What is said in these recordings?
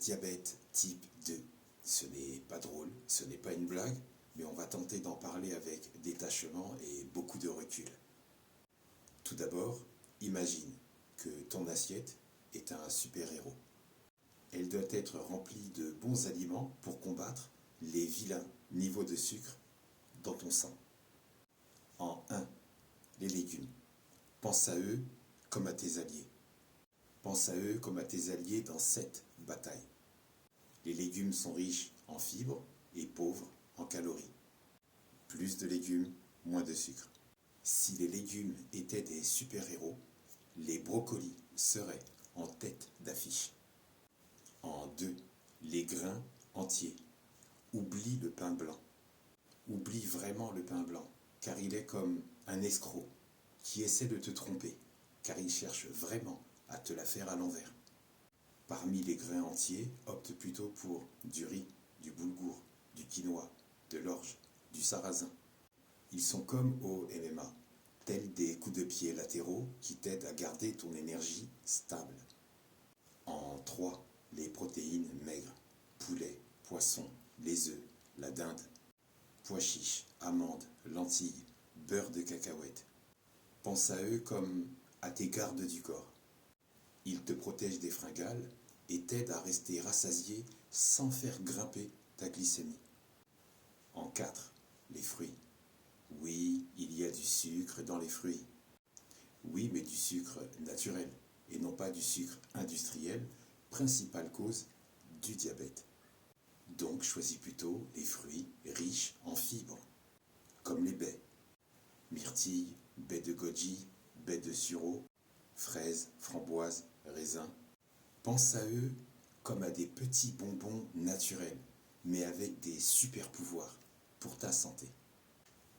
diabète type 2. Ce n'est pas drôle, ce n'est pas une blague, mais on va tenter d'en parler avec détachement et beaucoup de recul. Tout d'abord, imagine que ton assiette est un super-héros. Elle doit être remplie de bons aliments pour combattre les vilains niveaux de sucre dans ton sang. En 1, les légumes. Pense à eux comme à tes alliés. Pense à eux comme à tes alliés dans cette bataille. Les légumes sont riches en fibres et pauvres en calories. Plus de légumes, moins de sucre. Si les légumes étaient des super-héros, les brocolis seraient en tête d'affiche. En 2, les grains entiers. Oublie le pain blanc. Oublie vraiment le pain blanc, car il est comme un escroc qui essaie de te tromper, car il cherche vraiment à te la faire à l'envers. Parmi les grains entiers, opte plutôt pour du riz, du boulgour, du quinoa, de l'orge, du sarrasin. Ils sont comme au MMA, tels des coups de pied latéraux qui t'aident à garder ton énergie stable. En 3, les protéines maigres, poulet, poisson, les œufs, la dinde, pois chiches, amandes, lentilles, beurre de cacahuète. Pense à eux comme à tes gardes du corps. Ils te protègent des fringales et t'aident à rester rassasié sans faire grimper ta glycémie. En 4, les fruits. Oui, il y a du sucre dans les fruits. Oui, mais du sucre naturel et non pas du sucre industriel, principale cause du diabète. Donc choisis plutôt les fruits riches en fibres, comme les baies, myrtilles, baies de goji, baies de sureau, fraises, framboises, raisins. Pense à eux comme à des petits bonbons naturels, mais avec des super pouvoirs pour ta santé.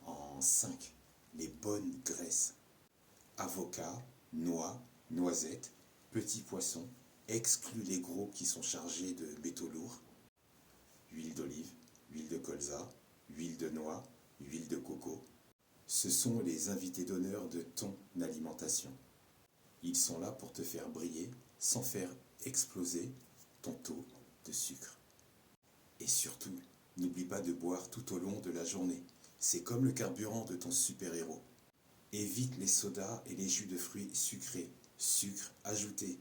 En 5, les bonnes graisses. Avocat, noix, noisettes, petits poissons, exclus les gros qui sont chargés de métaux lourds. Huile d'olive, huile de colza, huile de noix, huile de coco. Ce sont les invités d'honneur de ton alimentation. Ils sont là pour te faire briller sans faire exploser ton taux de sucre. Et surtout, n'oublie pas de boire tout au long de la journée. C'est comme le carburant de ton super-héros. Évite les sodas et les jus de fruits sucrés, sucre ajouté,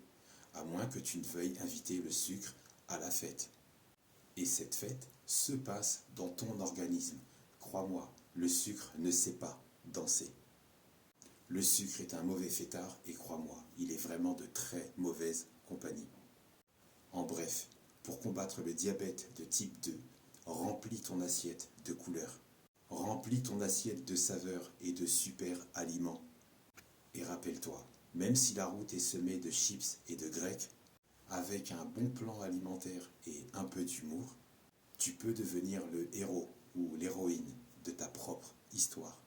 à moins que tu ne veuilles inviter le sucre à la fête. Et cette fête se passe dans ton organisme. Crois-moi, le sucre ne sait pas danser. Le sucre est un mauvais fêtard et crois-moi, il est vraiment de très mauvaise compagnie. En bref, pour combattre le diabète de type 2, remplis ton assiette de couleurs. Remplis ton assiette de saveurs et de super aliments. Et rappelle-toi, même si la route est semée de chips et de grecs, avec un bon plan alimentaire et un peu d'humour, tu peux devenir le héros ou l'héroïne de ta propre histoire.